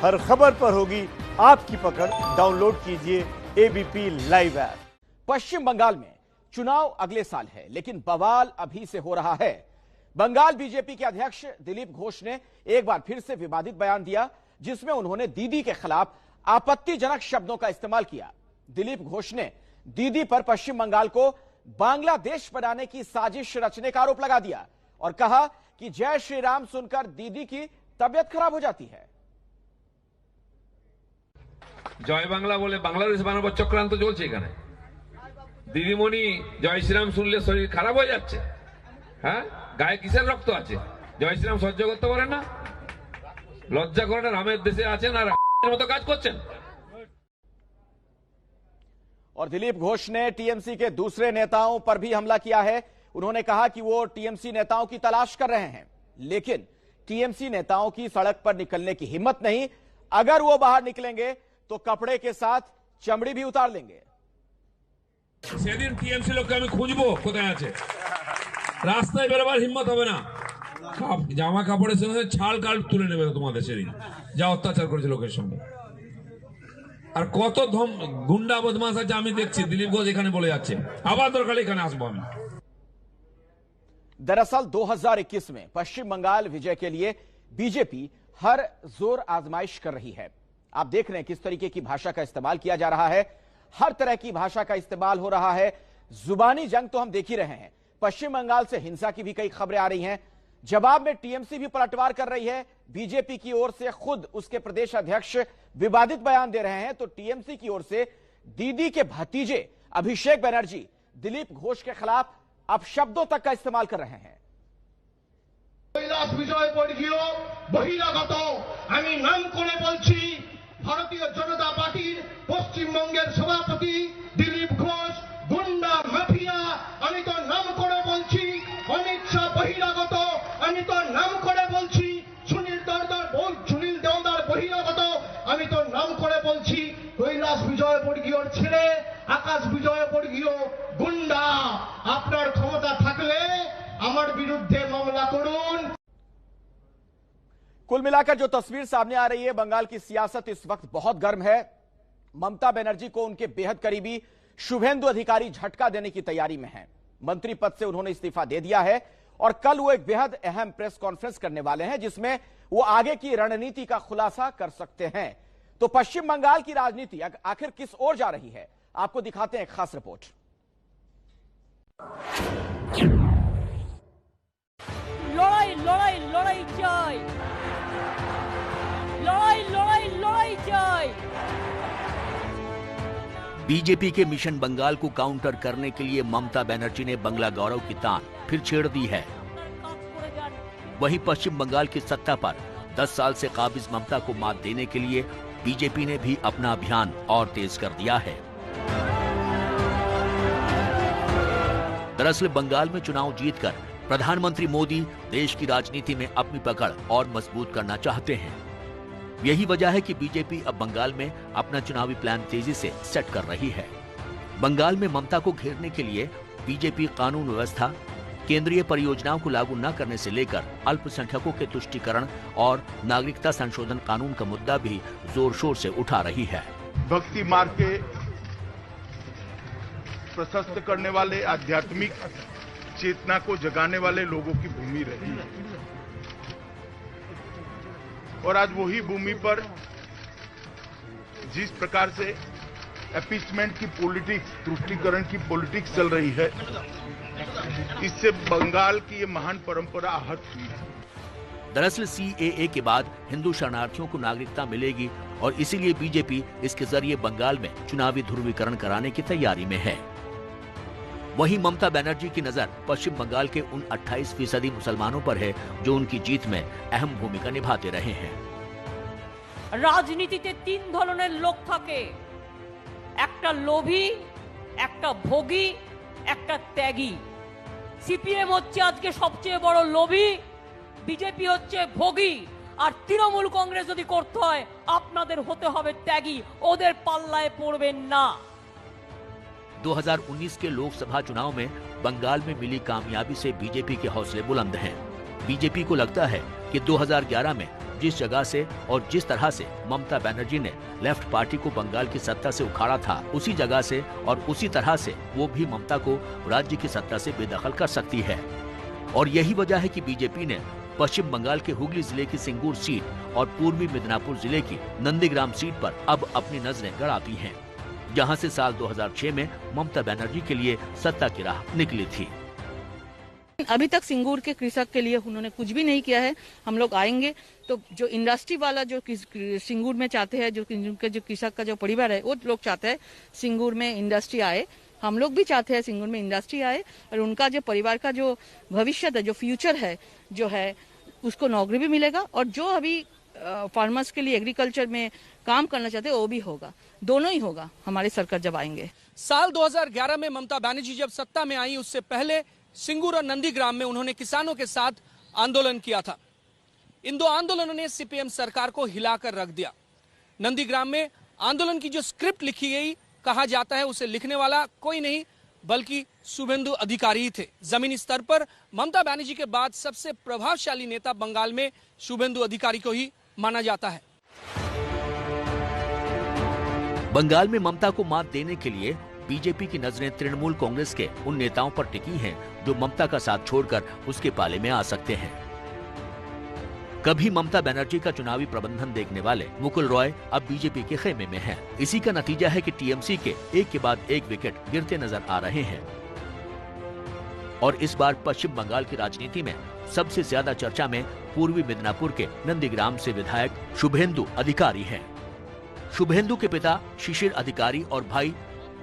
हर खबर पर होगी आपकी पकड़। डाउनलोड कीजिए एबीपी लाइव ऐप। पश्चिम बंगाल में चुनाव अगले साल है, लेकिन बवाल अभी से हो रहा है। बंगाल बीजेपी के अध्यक्ष दिलीप घोष ने एक बार फिर से विवादित बयान दिया, जिसमें उन्होंने दीदी के खिलाफ आपत्तिजनक शब्दों का इस्तेमाल किया। दिलीप घोष ने दीदी पर पश्चिम बंगाल को बांग्लादेश बनाने की साजिश रचने का आरोप लगा दिया और कहा कि जय श्री राम सुनकर दीदी की तबियत खराब हो जाती है। জয় বাংলা বলে বাংলাদেশ বানাবার চক্রান্ত চলছে এখানে। দিদিমণি জয় শ্রীরাম শুনলে শরীর খারাপ হয়ে যাচ্ছে। হ্যাঁ, গায়ে কিসের রক্ত আছে? জয় শ্রীরাম সহ্য করতে পারেন না? লজ্জা করে না? রামের দেশে আছেন আর মতো কাজ করছেন। और दिलीप घोष ने टीएमसी के दूसरे नेताओं पर भी हमला किया है। उन्होंने कहा कि वो टीएमसी नेताओं की तलाश कर रहे हैं, लेकिन टीएमसी नेताओं की सड़क पर निकलने की हिम्मत नहीं। अगर वो बाहर निकलेंगे तो कपड़े के साथ चमड़ी भी उतार लेंगे। সেদিন টিএমসি লোককে আমি খুঁজবো কোথায় আছে। রাস্তায় বেরোবার হিম্মত হবে না। জামা কাপড়ের সঙ্গে ছাল কাল তুলে নেবে তোমাদের সেদিন যা অত্যাচার করেছে লোকের সঙ্গে। আর কত গুন্ডা বদমাশ আছে আমি দেখছি। দিলীপ ঘোষ এখানে বলে যাচ্ছে আবার দরকার এখানে আসবো আমি। दरअसल 2021 में पश्चिम बंगाल विजय के लिए बीजेपी हर जोर आजमाइश कर रही है। आप देख रहे हैं किस तरीके की भाषा का इस्तेमाल किया जा रहा है। हर तरह की भाषा का इस्तेमाल हो रहा है। जुबानी जंग तो हम देख ही रहे हैं। पश्चिम बंगाल से हिंसा की भी कई खबरें आ रही हैं। जवाब में टीएमसी भी पलटवार कर रही है। बीजेपी की ओर से खुद उसके प्रदेश अध्यक्ष विवादित बयान दे रहे हैं, तो टीएमसी की ओर से दीदी के भतीजे अभिषेक बनर्जी दिलीप घोष के खिलाफ अपशब्दों तक का इस्तेमाल कर रहे हैं। কৈলাস বিজয়বর্গীয় বহিরাগত আমি নাম করে বলছি ভারতীয় জনতা পার্টির পশ্চিমবঙ্গের সভাপতি দিলীপ ঘোষ গুন্ডা মাফিয়া। আমি তো নাম করে বলছি অমিত শাহ বহিরাগত। আমি তো নাম করে বলছি সুনীল দেওদার বহিরাগত। আমি তো নাম করে বলছি কৈলাস বিজয়বর্গীয়র ছেলে আকাশ বিজয়বর্গীয় গুন্ডা। আপনার ক্ষমতা থাকলে আমার বিরুদ্ধে মামলা করুন। कुल मिलाकर जो तस्वीर सामने आ रही है, बंगाल की सियासत इस वक्त बहुत गर्म है। ममता बनर्जी को उनके बेहद करीबी शुभेंदु अधिकारी झटका देने की तैयारी में हैं। मंत्री पद से उन्होंने इस्तीफा दे दिया है और कल वो एक बेहद अहम प्रेस कॉन्फ्रेंस करने वाले हैं, जिसमें वो आगे की रणनीति का खुलासा कर सकते हैं। तो पश्चिम बंगाल की राजनीति आखिर किस ओर जा रही है, आपको दिखाते हैं एक खास रिपोर्ट। লড়াই লড়াই লড়াই চাই, লড়াই লড়াই লড়াই চাই। बीजेपी के मिशन बंगाल को काउंटर करने के लिए ममता बनर्जी ने बंगला गौरव की तान फिर छेड़ दी है। वहीं पश्चिम बंगाल की सत्ता पर 10 साल से काबिज ममता को मात देने के लिए बीजेपी ने भी अपना अभियान और तेज कर दिया है। दरअसल बंगाल में चुनाव जीतकर प्रधानमंत्री मोदी देश की राजनीति में अपनी पकड़ और मजबूत करना चाहते हैं। यही वजह है कि बीजेपी अब बंगाल में अपना चुनावी प्लान तेजी से सेट कर रही है। बंगाल में ममता को घेरने के लिए बीजेपी कानून व्यवस्था, केंद्रीय परियोजनाओं को लागू न करने से लेकर अल्पसंख्यकों के तुष्टीकरण और नागरिकता संशोधन कानून का मुद्दा भी जोर शोर से उठा रही है। भक्ति मार्ग के प्रशस्त करने वाले, आध्यात्मिक चेतना को जगाने वाले लोगों की भूमि रही है और आज वही भूमि पर जिस प्रकार से अपीसमेंट की पॉलिटिक्स, तुष्टीकरण की पॉलिटिक्स चल रही है, इससे बंगाल की ये महान परंपरा आहत हुई है। दरअसल सीएए के बाद हिंदू शरणार्थियों को नागरिकता मिलेगी और इसीलिए बीजेपी इसके जरिए बंगाल में चुनावी ध्रुवीकरण कराने की तैयारी में है। वहीं ममता बनर्जी की नजर पश्चिम बंगाल के उन 28% मुसलमानों पर है जो उनकी जीत में अहम भूमिका निभाते रहे हैं। রাজনীতিতে তিন ধরনের লোক থাকে, একটা লোভী, একটা ভোগী, একটা ত্যাগী। সিপিএম হচ্ছে আজকে সবচেয়ে বড় লোভী, বিজেপি হচ্ছে ভোগী, আর তৃণমূল কংগ্রেস যদি করতে হয় আপনাদের হতে হবে ত্যাগী। ওদের পাল্লায় পড়বেন না। 2019 के लोकसभा चुनाव में बंगाल में मिली कामयाबी से बीजेपी के हौसले बुलंद हैं। बीजेपी को लगता है कि 2011 में जिस जगह से और जिस तरह से ममता बनर्जी ने लेफ्ट पार्टी को बंगाल की सत्ता से उखाड़ा था, उसी जगह से और उसी तरह से वो भी ममता को राज्य की सत्ता से बेदखल कर सकती है। और यही वजह है कि बीजेपी ने पश्चिम बंगाल के हुगली जिले की सिंगूर सीट और पूर्वी मिदनापुर जिले की नंदीग्राम सीट पर अब अपनी नजरें गड़ाती हैं, जहां से साल 2006 में ममता बनर्जी के लिए सत्ता की राह निकली थी। अभी तक सिंगूर के कृषक के लिए उन्होंने कुछ भी नहीं किया है। हम लोग आएंगे तो जो इंडस्ट्री वाला जो सिंगूर में चाहते हैं, जो कृषक का जो परिवार है वो लोग चाहते हैं सिंगूर में इंडस्ट्री आए। हम लोग भी चाहते हैं सिंगूर में इंडस्ट्री आए और उनका जो परिवार का जो भविष्य है, जो फ्यूचर है, जो है उसको नौकरी भी मिलेगा और जो अभी फार्मर्स के लिए एग्रीकल्चर में काम करना चाहते हैं वो भी होगा। दोनों ही होगा हमारी सरकार जब आएंगे। साल 2011 में ममता बनर्जी जब सत्ता में आई, उससे पहले सिंगूर और नंदीग्राम में उन्होंने किसानों के साथ आंदोलन किया था। इन दो आंदोलनों ने सीपीएम सरकार को हिलाकर रख दिया। नंदीग्राम में आंदोलन की जो स्क्रिप्ट लिखी गई, कहा जाता है उसे लिखने वाला कोई नहीं बल्कि शुभेंदु अधिकारी ही थे। जमीनी स्तर पर ममता बनर्जी के बाद सबसे प्रभावशाली नेता बंगाल में शुभेंदु अधिकारी को ही माना जाता है। बंगाल में ममता को मात देने के लिए बीजेपी की नजरें तृणमूल कांग्रेस के उन नेताओं पर टिकी हैं जो ममता का साथ छोड़कर उसके पाले में आ सकते हैं। कभी ममता बनर्जी का चुनावी प्रबंधन देखने वाले मुकुल रॉय अब बीजेपी के खेमे में हैं। इसी का नतीजा है कि टीएमसी के एक के बाद एक विकेट गिरते नजर आ रहे हैं और इस बार पश्चिम बंगाल की राजनीति में सबसे ज्यादा चर्चा में पूर्वी मिदनापुर के नंदीग्राम से विधायक शुभेंदु अधिकारी हैं। शुभेंदु के पिता शिशिर अधिकारी और भाई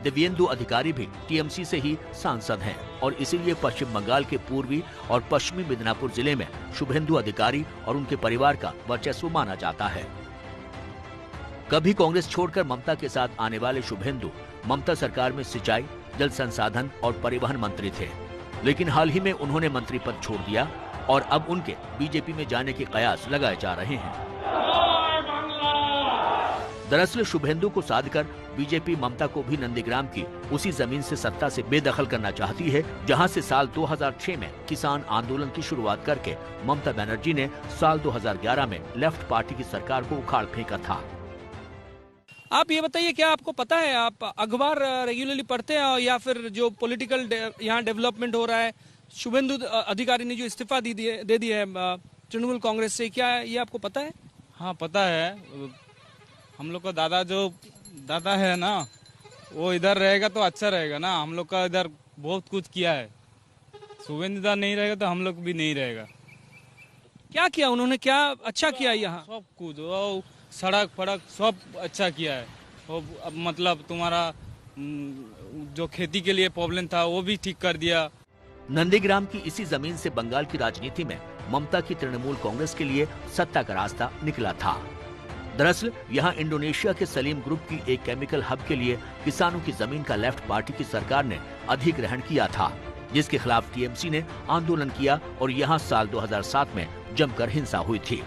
दिव्येंदु अधिकारी भी टीएमसी से ही सांसद हैं और इसीलिए पश्चिम बंगाल के पूर्वी और पश्चिमी मिदनापुर जिले में शुभेंदु अधिकारी और उनके परिवार का वर्चस्व माना जाता है। कभी कांग्रेस छोड़कर ममता के साथ आने वाले शुभेंदु ममता सरकार में सिंचाई, जल संसाधन और परिवहन मंत्री थे, लेकिन हाल ही में उन्होंने मंत्री पद छोड़ दिया और अब उनके बीजेपी में जाने के कयास लगाए जा रहे हैं। दरअसल शुभेंदु को साध कर बीजेपी ममता को भी नंदीग्राम की उसी जमीन से सत्ता से बेदखल करना चाहती है जहां से साल 2006 में किसान आंदोलन की शुरुआत करके ममता बनर्जी ने साल 2011 में लेफ्ट पार्टी की सरकार को उखाड़ फेंका था। आप ये बताइए, क्या आपको पता है, आप अखबार रेगुलरली पढ़ते हैं या फिर जो पॉलिटिकल यहाँ डेवलपमेंट हो रहा है, शुभेंदु अधिकारी ने जो इस्तीफा दे दिया है तृणमूल कांग्रेस से, क्या ये आपको पता है? हाँ पता है। हम लोग का दादा है ना, वो इधर रहेगा तो अच्छा रहेगा ना। हम लोग का इधर बहुत कुछ किया है, शुभेंदु इधर नहीं रहेगा तो हम लोग भी नहीं रहेगा। क्या किया उन्होंने, क्या अच्छा किया यहाँ? सब कुछ, सड़क फड़क सब अच्छा किया है। अब मतलब तुम्हारा जो खेती के लिए प्रॉब्लम था वो भी ठीक कर दिया। नंदीग्राम की इसी जमीन से बंगाल की राजनीति में ममता की तृणमूल कांग्रेस के लिए सत्ता का रास्ता निकला था। दरअसल यहाँ इंडोनेशिया के सलीम ग्रुप की एक केमिकल हब के लिए किसानों की जमीन का लेफ्ट पार्टी की सरकार ने अधिग्रहण किया था, जिसके खिलाफ टीएमसी ने आंदोलन किया और यहाँ साल 2007 में जमकर हिंसा हुई थी।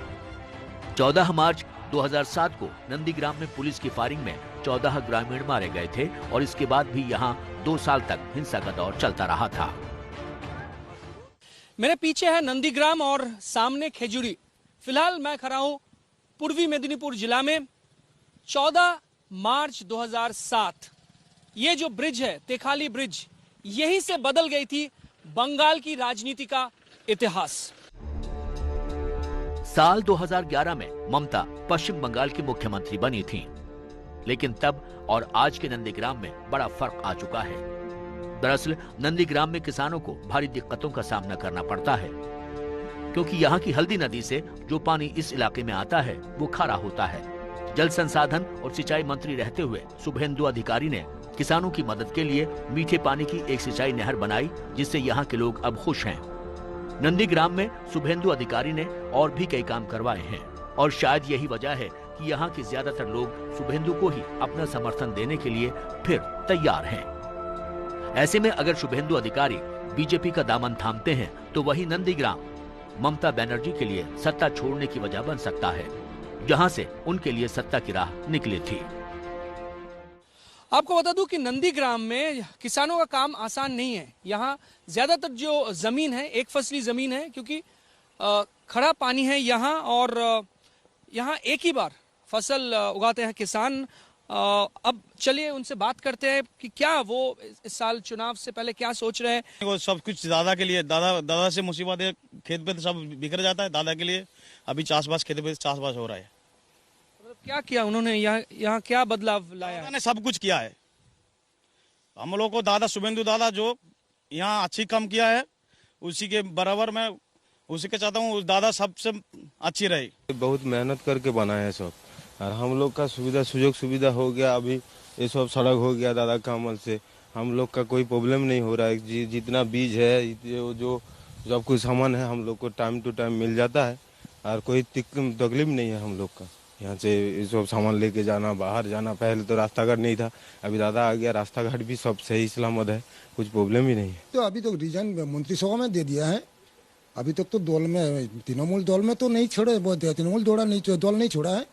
14 मार्च 2007 को नंदीग्राम में पुलिस की फायरिंग में 14 ग्रामीण मारे गए थे और इसके बाद भी यहाँ 2 साल तक हिंसा का दौर चलता रहा था। मेरे पीछे है नंदीग्राम और सामने खेजूरी। फिलहाल मैं खड़ा हूँ पूर्वी मेदिनीपुर जिला में। 14 मार्च 2007 ये जो ब्रिज है, तेखाली ब्रिज, यहीं से बदल गई थी बंगाल की राजनीति का इतिहास। साल 2011 में ममता पश्चिम बंगाल की मुख्यमंत्री बनी थी, लेकिन तब और आज के नंदीग्राम में बड़ा फर्क आ चुका है। दरअसल नंदीग्राम में किसानों को भारी दिक्कतों का सामना करना पड़ता है, क्योंकि यहाँ की हल्दी नदी से जो पानी इस इलाके में आता है वो खारा होता है। जल संसाधन और सिंचाई मंत्री रहते हुए शुभेंदु अधिकारी ने किसानों की मदद के लिए मीठे पानी की एक सिंचाई नहर बनाई, जिससे यहाँ के लोग अब खुश हैं। नंदीग्राम में शुभेंदु अधिकारी ने और भी कई काम करवाए हैं और शायद यही वजह है कि यहाँ के ज्यादातर लोग शुभेंदु को ही अपना समर्थन देने के लिए फिर तैयार हैं। ऐसे में अगर शुभेंदु अधिकारी बीजेपी का दामन थामते हैं तो वही नंदीग्राम ममता बनर्जी के लिए सत्ता छोड़ने की वजह बन सकता है, जहां से उनके लिए सत्ता की राह निकली थी। आपको बता दूं कि नंदीग्राम में किसानों का काम आसान नहीं है। यहाँ ज्यादातर जो जमीन है एक फसली जमीन है, क्योंकि खड़ा पानी है यहाँ और यहाँ एक ही बार फसल उगाते हैं किसान। अब चलिए उनसे बात करते हैं कि क्या वो इस साल चुनाव से पहले क्या सोच रहे हैं। वो सब कुछ दादा के लिए, दादा से मुसीबत है, खेत पे तो सब बिखर जाता है। दादा के लिए अभी चासबास, खेत पे चासबास हो रहा है। क्या किया उन्होंने यहाँ क्या बदलाव लाया? उन्होंने सब कुछ किया है। हम लोग को दादा, शुभेंदु दादा जो यहाँ अच्छी काम किया है, उसी के बराबर मैं उसी के चाहता हूँ दादा सबसे अच्छी रहे। बहुत मेहनत करके बनाया है सब, और हम लोग का सुजोग सुविधा हो गया। अभी ये सब सड़क हो गया दादा का अमल से, हम लोग का कोई प्रॉब्लम नहीं हो रहा है। जितना बीज है, जो सब कुछ सामान है, हम लोग को टाइम टू टाइम मिल जाता है, और कोई तकलीफ नहीं है हम लोग का। यहाँ से ये सब सामान लेके जाना, बाहर जाना, पहले तो रास्ता घाट नहीं था, अभी दादा आ गया, रास्ता घाट भी सब सही सलामत है, कुछ प्रॉब्लम ही नहीं है। तो अभी तो रिजाइन मंत्रिसभा में दे दिया है। अभी तक तो दल में, तृणमूल दल में तो नहीं छोड़े, तृणमूल दल नहीं छोड़ा है,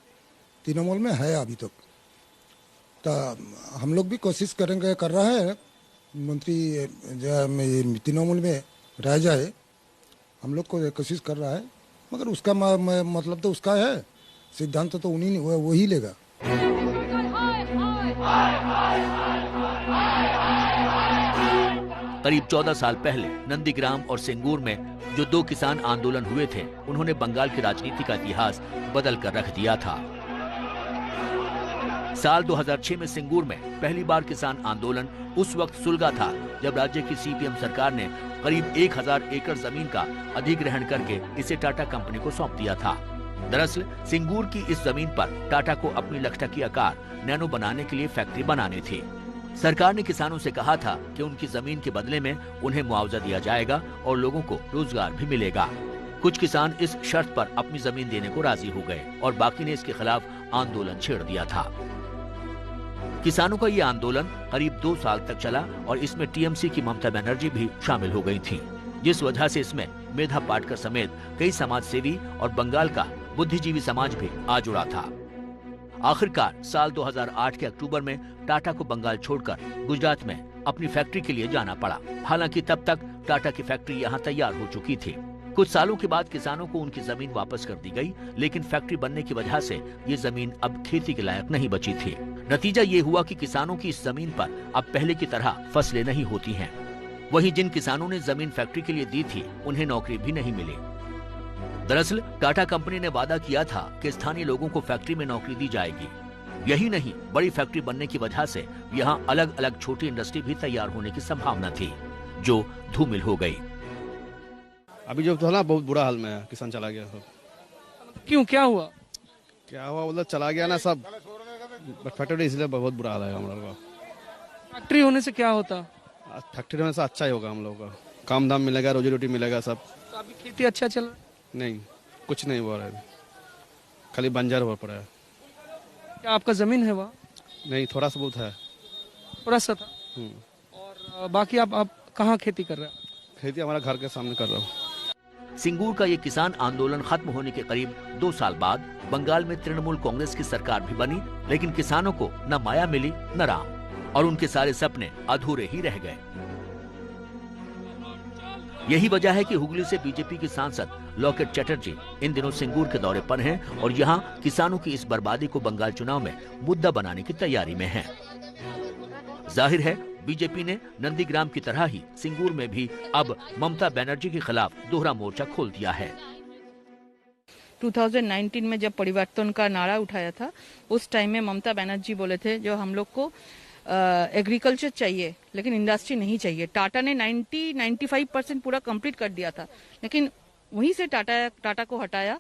तृणमूल में है अभी तक। तो हम लोग भी कोशिश करेंगे, कर रहा है मंत्री तृणमूल में रह जाए, हम लोग को कोशिश कर रहा है, मगर उसका मतलब तो उसका है, सिद्धांत तो उन्हीं वही लेगा। करीब 14 साल पहले नंदीग्राम और सिंगूर में जो दो किसान आंदोलन हुए थे, उन्होंने बंगाल की राजनीति का इतिहास बदल कर रख दिया था। साल 2006 में सिंगूर में पहली बार किसान आंदोलन उस वक्त सुलगा था जब राज्य की सीपीएम सरकार ने करीब 1000 एकड़ जमीन का अधिग्रहण करके इसे टाटा कंपनी को सौंप दिया था। दरअसल सिंगूर की इस जमीन पर टाटा को अपनी लखटकिया कार नैनो बनाने के लिए फैक्ट्री बनानी थी। सरकार ने किसानों से कहा था कि उनकी जमीन के बदले में उन्हें मुआवजा दिया जाएगा और लोगों को रोजगार भी मिलेगा। कुछ किसान इस शर्त पर अपनी जमीन देने को राजी हो गए और बाकी ने इसके खिलाफ आंदोलन छेड़ दिया था। किसानों का ये आंदोलन करीब 2 साल तक चला और इसमें टीएमसी की ममता बनर्जी भी शामिल हो गई थी, जिस वजह से इसमें मेधा पाटकर समेत कई समाज सेवी और बंगाल का बुद्धिजीवी समाज भी आ जुड़ा था। आखिरकार साल 2008 के अक्टूबर में टाटा को बंगाल छोड़कर गुजरात में अपनी फैक्ट्री के लिए जाना पड़ा। हालांकि तब तक टाटा की फैक्ट्री यहाँ तैयार हो चुकी थी। कुछ सालों के बाद किसानों को उनकी जमीन वापस कर दी गई, लेकिन फैक्ट्री बनने की वजह से ये जमीन अब खेती के लायक नहीं बची थी। नतीजा ये हुआ कि किसानों की इस जमीन पर अब पहले की तरह फसलें नहीं होती हैं। वहीं जिन किसानों ने जमीन फैक्ट्री के लिए दी थी, उन्हें नौकरी भी नहीं मिली। दरअसल टाटा कंपनी ने वादा किया था कि स्थानीय लोगों को फैक्ट्री में नौकरी दी जाएगी। यही नहीं, बड़ी फैक्ट्री बनने की वजह से यहाँ अलग अलग छोटी इंडस्ट्री भी तैयार होने की संभावना थी, जो धूमिल हो गई। अभी जो था ना, बहुत बुरा हाल में है, किसान चला गया सब। क्यों, क्या हुआ? मतलब चला गया ना सब फैक्ट्री, इसलिए बहुत बुरा हाल है हम लोग का। फैक्ट्री होने से क्या होता? फैक्ट्री होने से अच्छा ही होगा, हम लोग का काम धाम मिलेगा, रोजी रोटी मिलेगा सब। तो अभी खेती अच्छा चल रहा है? नहीं, कुछ नहीं हुआ है, खाली बंजर हो पड़ा है। क्या आपका जमीन है वहाँ? नहीं, थोड़ा सा बहुत है। थोड़ा सा था? और बाकी आप कहाँ खेती कर रहे हैं? खेती हमारा घर के सामने कर रहा हूँ। सिंगूर का ये किसान आंदोलन खत्म होने के करीब 2 साल बाद बंगाल में तृणमूल कांग्रेस की सरकार भी बनी, लेकिन किसानों को न माया मिली न राम, और उनके सारे सपने अधूरे ही रह गए। यही वजह है कि हुगली से बीजेपी की सांसद लॉकेट चटर्जी इन दिनों सिंगूर के दौरे पर हैं और यहाँ किसानों की इस बर्बादी को बंगाल चुनाव में मुद्दा बनाने की तैयारी में हैं। जाहिर है बीजेपी ने नंदीग्राम की तरह ही सिंगूर में भी अब ममता बनर्जी के खिलाफ दोहरा मोर्चा खोल दिया है। 2019 में जब परिवर्तन का नारा उठाया था, उस टाइम में ममता बनर्जी बोले थे जो हम लोग को एग्रीकल्चर चाहिए लेकिन इंडस्ट्री नहीं चाहिए। टाटा ने 90-95% पूरा कंप्लीट कर दिया था, लेकिन वहीं से टाटा को हटाया।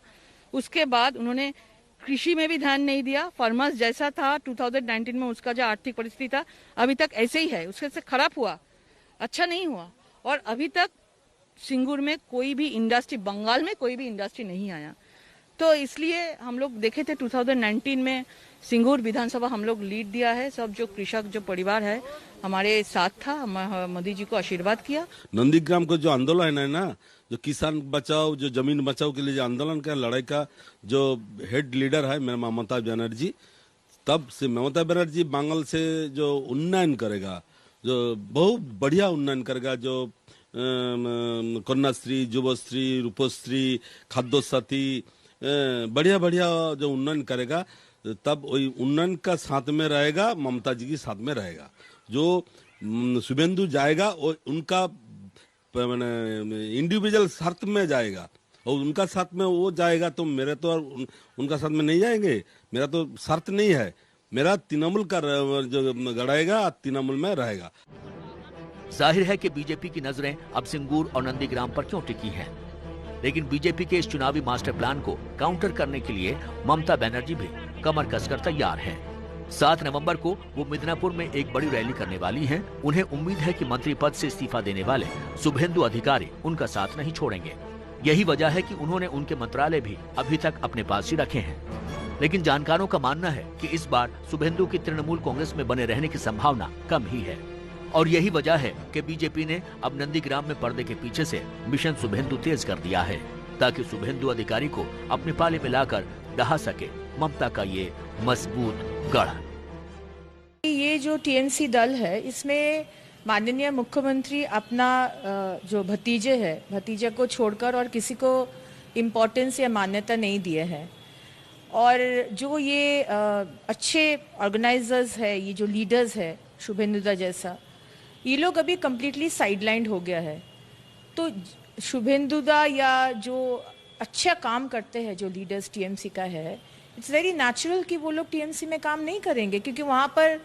उसके बाद उन्होंने कृषि में भी ध्यान नहीं दिया। फार्मर्स जैसा था 2019 में, उसका जो आर्थिक परिस्थिति था अभी तक ऐसे ही है, उसके से खराब हुआ, अच्छा नहीं हुआ। और अभी तक सिंगूर में कोई भी इंडस्ट्री, बंगाल में कोई भी इंडस्ट्री नहीं आया। तो इसलिए हम लोग देखे थे 2019 में सिंगूर विधानसभा हम लोग लीड दिया है। सब जो कृषक जो परिवार है हमारे साथ था, मोदी जी को आशीर्वाद किया। नंदीग्राम को जो आंदोलन है ना, जो किसान बचाओ, जो जमीन बचाओ के लिए जो आंदोलन का लड़ाई का जो हेड लीडर है ममता बनर्जी, तब से ममता बनर्जी बंगाल से जो उन्नयन करेगा, जो बहुत बढ़िया उन्नयन करेगा, जो कन्याश्री, युवश्री, रूपश्री, खाद्य साथी बढ़िया बढ़िया जो उन्नयन करेगा, तब वही उन्नयन का साथ में रहेगा, ममता जी की साथ में रहेगा। जो शुभेंदु जाएगा वो उनका इंडिविजुअल शर्त में जाएगा और उनका साथ में वो जाएगा, तो मेरे तो उनका साथ में नहीं जाएंगे। मेरा तो शर्त नहीं है, मेरा तृणमूल का जो गड़ाएगा तृणमूल में रहेगा। जाहिर है कि बीजेपी की नजरें अब सिंगूर और नंदीग्राम पर क्यों टिकी हैं, लेकिन बीजेपी के इस चुनावी मास्टर प्लान को काउंटर करने के लिए ममता बनर्जी भी कमर कसकर तैयार हैं। 7 नवंबर को वो मिदनापुर में एक बड़ी रैली करने वाली हैं। उन्हें उम्मीद है कि मंत्री पद से इस्तीफा देने वाले शुभेंदु अधिकारी उनका साथ नहीं छोड़ेंगे। यही वजह है कि उन्होंने उनके मंत्रालय भी अभी तक अपने पास ही रखे हैं। लेकिन जानकारों का मानना है कि इस बार शुभेंदु की तृणमूल कांग्रेस में बने रहने की संभावना कम ही है और यही वजह है कि बीजेपी ने अब नंदीग्राम में पर्दे के पीछे से मिशन शुभेंदु तेज कर दिया है, ताकि शुभेंदु अधिकारी को अपने पाले में लाकर ढहा सके ममता का ये मजबूत गढ़। ये जो टीएमसी दल है, इसमें माननीय मुख्यमंत्री अपना जो भतीजे को छोड़कर और किसी को इम्पोर्टेंस या मान्यता नहीं दिए हैं। और जो ये अच्छे ऑर्गेनाइजर्स है, ये जो लीडर्स है शुभेंदुदा जैसा, ये लोग अभी कम्प्लीटली साइडलाइंड हो गया है। तो शुभेंदुदा या जो अच्छा काम करते हैं जो लीडर्स टीएमसी का है, इट्स वेरी नेचुरल कि वो लोग टीएमसी में काम नहीं करेंगे, क्योंकि वहाँ पर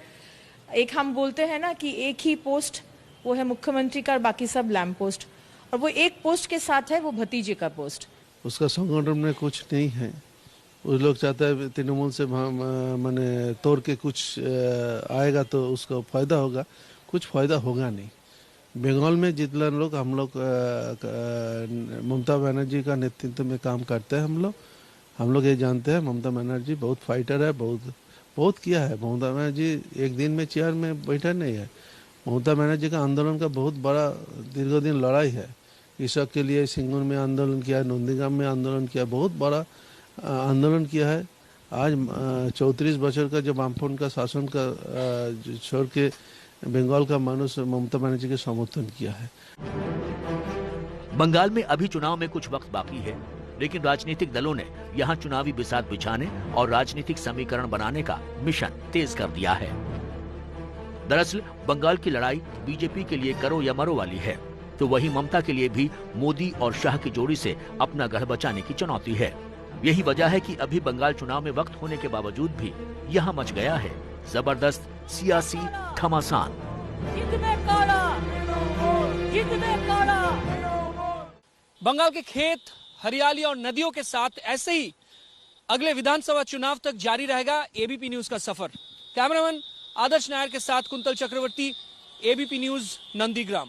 एक हम बोलते हैं ना कि एक ही पोस्ट वो है मुख्यमंत्री का और बाकी सब लैम्प पोस्ट, और वो एक पोस्ट के साथ है वो भतीजे का पोस्ट। उसका संगठन में कुछ नहीं है। उस लोग चाहता है तृणमूल से मैंने तोड़ के कुछ आएगा तो उसका फायदा होगा, कुछ फायदा होगा नहीं। बंगाल में जितना लोग हम लोग ममता बनर्जी का नेतृत्व में काम करते हैं, हम लोग ये जानते हैं ममता बनर्जी बहुत फाइटर है, बहुत किया है। ममता बनर्जी एक दिन में चेयर में बैठा नहीं है। ममता बनर्जी का आंदोलन का बहुत बड़ा दीर्घदिन लड़ाई है। कृषक के लिए सिंगूर में आंदोलन किया, नंदीग्राम में आंदोलन किया, बहुत बड़ा आंदोलन किया है। आज 34 बछर का जब वामफ्रंट का शासन का छोड़ के बंगाल का मानुष ममता बनर्जी के समर्थन किया है। बंगाल में अभी चुनाव में कुछ वक्त बाकी है, लेकिन राजनीतिक दलों ने यहां चुनावी बिसात बिछाने और राजनीतिक समीकरण बनाने का मिशन तेज कर दिया है। दरअसल बंगाल की लड़ाई बीजेपी के लिए करो या मरो वाली है, तो वही ममता के लिए भी मोदी और शाह की जोड़ी से अपना गढ़ बचाने की चुनौती है। यही वजह है कि अभी बंगाल चुनाव में वक्त होने के बावजूद भी यहाँ मच गया है जबरदस्त सियासी घमासान। बंगाल के खेत, हरियाली और नदियों के साथ ऐसे ही अगले विधानसभा चुनाव तक जारी रहेगा एबीपी न्यूज का सफर। कैमरामैन आदर्श नायर के साथ कुंतल चक्रवर्ती, एबीपी न्यूज, नंदीग्राम।